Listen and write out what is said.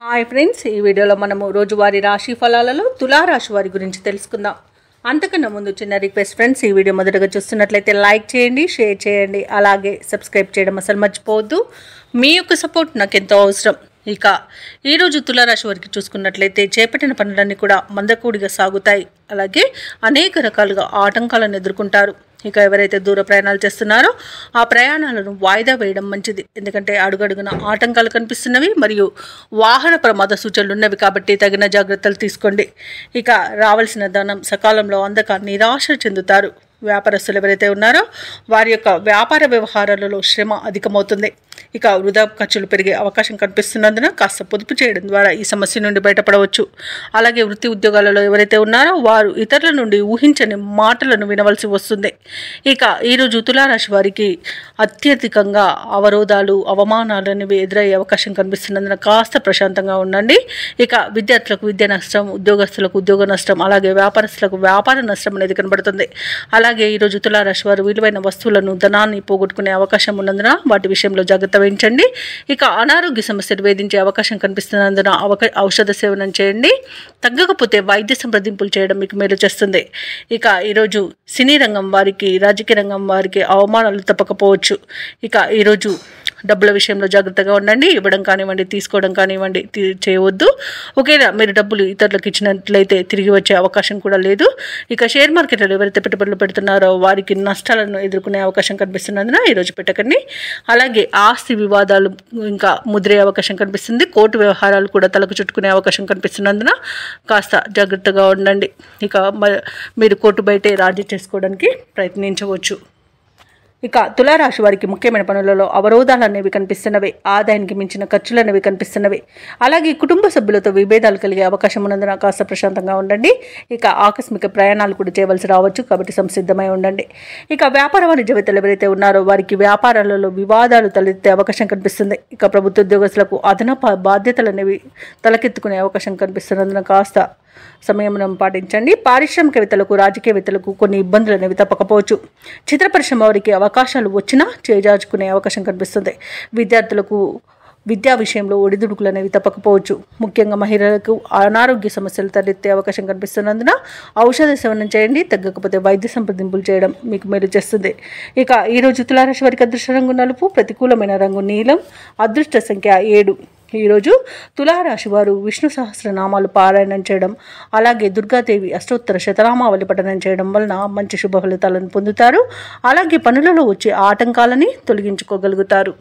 Hi friends, ఈ వీడియోలో మనము రోజువారీ రాశి ఫలాలలో తులారాశి వారి గురించి తెలుసుకుందాం. అంతకన్నా ముందు చిన్న రిక్వెస్ట్ ఫ్రెండ్స్, ఈ వీడియో మొదటగా చూస్తున్నట్లయితే లైక్ చేయండి, షేర్ చేయండి, అలాగే సబ్స్క్రైబ్ చేయడం అసలు మర్చిపోవద్దు. మీ యొక్క సపోర్ట్ నాకు ఎంతో అవసరం. ఇక ఈరోజు తులారాశి వారికి చూసుకున్నట్లయితే చేపట్టిన పనులన్నీ కూడా మందకూడిగా సాగుతాయి. అలాగే అనేక రకాలుగా ఆటంకాలను ఎదుర్కొంటారు. ఇక ఎవరైతే దూర ప్రయాణాలు చేస్తున్నారో ఆ ప్రయాణాలను వాయిదా వేయడం మంచిది. ఎందుకంటే అడుగడుగున ఆటంకాలు కనిపిస్తున్నవి మరియు వాహన ప్రమాద సూచనలు ఉన్నవి కాబట్టి తగిన జాగ్రత్తలు తీసుకోండి. ఇక రావాల్సిన ధనం సకాలంలో అందక నిరాశ చెందుతారు. వ్యాపారస్తులు ఎవరైతే ఉన్నారో వారి యొక్క వ్యాపార వ్యవహారాలలో శ్రమ అధికమవుతుంది. ఇక వృధా ఖర్చులు పెరిగే అవకాశం కనిపిస్తున్నందున కాస్త పొదుపు చేయడం ద్వారా ఈ సమస్య నుండి బయటపడవచ్చు. అలాగే వృత్తి ఉద్యోగాలలో ఎవరైతే ఉన్నారో వారు ఇతరుల నుండి ఊహించని మాటలను వినవలసి వస్తుంది. ఇక ఈరోజు తులారాశి వారికి అత్యధికంగా అవరోధాలు, అవమానాలు అనేవి ఎదురయ్యే అవకాశం కనిపిస్తున్నందున కాస్త ప్రశాంతంగా ఉండండి. ఇక విద్యార్థులకు విద్య నష్టం, ఉద్యోగస్తులకు ఉద్యోగ నష్టం, అలాగే వ్యాపారస్తులకు వ్యాపార నష్టం అనేది కనబడుతుంది. అలాగే ఈరోజు తులారాశి వారు విలువైన వస్తువులను, ధనాన్ని పోగొట్టుకునే అవకాశం ఉన్నందున వాటి విషయంలో జాగ్రత్త వహించండి. ఇక అనారోగ్య సమస్యలు వేధించే అవకాశం కనిపిస్తున్నందున ఔషధ సేవనం చేయండి. తగ్గకపోతే వైద్య సంప్రదింపులు చేయడం మీకు మేలు చేస్తుంది. ఇక ఈరోజు సినీ రంగం వారికి, రాజకీయ రంగం వారికి అవమానాలు తప్పకపోవచ్చు. ఇక ఈరోజు డబ్బుల విషయంలో జాగ్రత్తగా ఉండండి. ఇవ్వడం కానివ్వండి, తీసుకోవడం కానివ్వండి చేయవద్దు. ఒకవేళ మీరు డబ్బులు ఇతరులకు ఇచ్చినట్లయితే తిరిగి వచ్చే అవకాశం కూడా లేదు. ఇక షేర్ మార్కెట్లో ఎవరైతే పెట్టుబడులు పెడుతున్నారో వారికి నష్టాలను ఎదుర్కొనే అవకాశం కనిపిస్తున్నందున ఈరోజు పెట్టకండి. అలాగే ఆస్తి వివాదాలు ఇంకా ముదిరే అవకాశం కనిపిస్తుంది. కోర్టు వ్యవహారాలు కూడా తలకు చుట్టుకునే అవకాశం కనిపిస్తున్నందున కాస్త జాగ్రత్తగా ఉండండి. ఇక మీరు కోర్టు బయటే రాజీ చేసుకోవడానికి ప్రయత్నించవచ్చు. ఇక తులారాశి వారికి ముఖ్యమైన పనులలో అవరోధాలు అనేవి కనిపిస్తున్నవి. ఆదాయానికి మించిన ఖర్చులు అనేవి కనిపిస్తున్నవి. అలాగే కుటుంబ సభ్యులతో విభేదాలు కలిగే అవకాశం ఉన్నందున కాస్త ప్రశాంతంగా ఉండండి. ఇక ఆకస్మిక ప్రయాణాలు కూడా చేయవలసి రావచ్చు కాబట్టి సంసిద్ధమై ఉండండి. ఇక వ్యాపార వాణిజ్యవేత్తలు ఎవరైతే ఉన్నారో వారికి వ్యాపారాలలో వివాదాలు తలెత్తే అవకాశం కనిపిస్తుంది. ఇక ప్రభుత్వ ఉద్యోగస్తులకు అదనపు బాధ్యతలు అనేవి తలకెత్తుకునే అవకాశం కనిపిస్తున్నందున కాస్త సంయమనం పాటించండి. పారిశ్రామికవేత్తలకు, రాజకీయవేత్తలకు కొన్ని ఇబ్బందులు అనేవి తప్పకపోవచ్చు. చిత్ర పరిశ్రమ వారికి అవకాశాలు వచ్చినా చేజార్చుకునే అవకాశం కనిపిస్తుంది. విద్యార్థులకు విద్యా విషయంలో ఒడిదుడుకులు అనేవి తప్పకపోవచ్చు. ముఖ్యంగా మహిళలకు అనారోగ్య సమస్యలు తలెత్తే అవకాశం కనిపిస్తున్నందున ఔషధ సేవనం చేయండి. తగ్గకపోతే వైద్య సంప్రదింపులు చేయడం మీకు మేలు చేస్తుంది. ఇక ఈరోజు తులారాశి వారికి అదృష్ట రంగు నలుపు, ప్రతికూలమైన రంగు నీలం, అదృష్ట సంఖ్య 7. ఈరోజు తులారాశి వారు విష్ణు సహస్రనామాలు పారాయణం చేయడం, అలాగే దుర్గాదేవి అష్టోత్తర శతనామావళి పఠనం చేయడం వలన మంచి శుభ ఫలితాలను పొందుతారు. అలాగే పనులలో వచ్చే ఆటంకాలని తొలగించుకోగలుగుతారు.